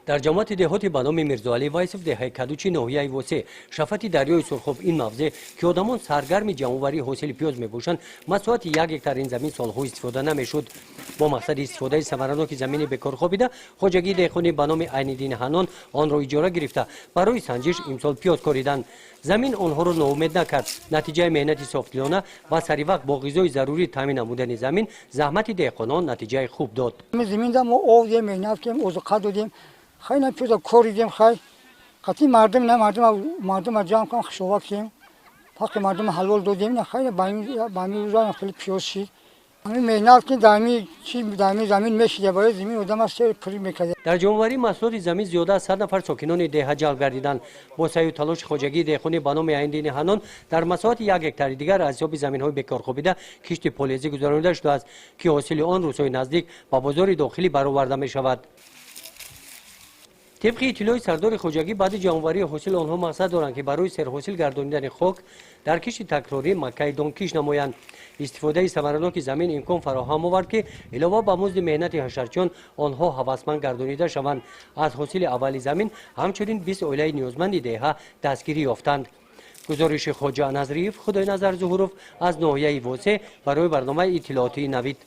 در جامعات دهاتی به نام میرزاعلی وایسف دهه کدوچی ناحیه وسه شفتی دریای سرخوب این موضع که آدمان سرگرم جمع‌آوری حاصل پیاز می‌باشند مساحت 1 هکتار این زمین سالها استفاده نمی‌شد. با مقصد استفاده ثمرناک زمین به کار خوابیده خواجگی دهقانی به نام عین‌الدین حنان آن را اجاره گرفته برای سنجش امسال پیاز کاریدند. زمین آنها را ناامید نکرد. نتیجه مهنت صافدلانه و سری وقت با غذای ضروری تامین نمودن زمین زحمت دهقانان نتیجه خوب داد. زمین ما آوردیم مهنت کردیم اوزقا دادیم خیلی پیاز کاریدیم خیلی قطعی مردم جمع کردیم خشوع کردیم حق مردم حلال دادیم خیلی با این روزا خیلی پیاز شد. مهنت که دائمی زمین میشه برای زمین آدم است پری میکنه. در جمع‌آوری محصولات زمین زیاده از 100 نفر ساکنان دهه جلب گردیدند. با سعی و تلاش خواجگی دهقانی به نام عین‌الدین حنان در مساحت 1 هکتار دیگر از یاب زمین‌های بکار خوابیده کشت پلیزی گذرانده شده است که حاصل آن روزهای نزدیک با بازار داخلی برآورده می‌شود. طبق اطلاع سردار خواجگی بعد جمع‌آوری حاصل آنها مقصد دارند که برای سرحاصل گردانیدن خاک در کشت تکراری مکه دانکش نمایند. استفاده ثمرناک زمین امکان فراهم آورد که علاوه بر مزد مهنت حشرچیان آنها هوسمند گردانیده شوند. از حاصل اولی زمین همچنین 20 عائله نیازمند دهه دستگیری یافتند. گزارش خواجه نظریف خدای نظر ظهورов از ناحیه وسه برای برنامه اطلاعاتی نوید.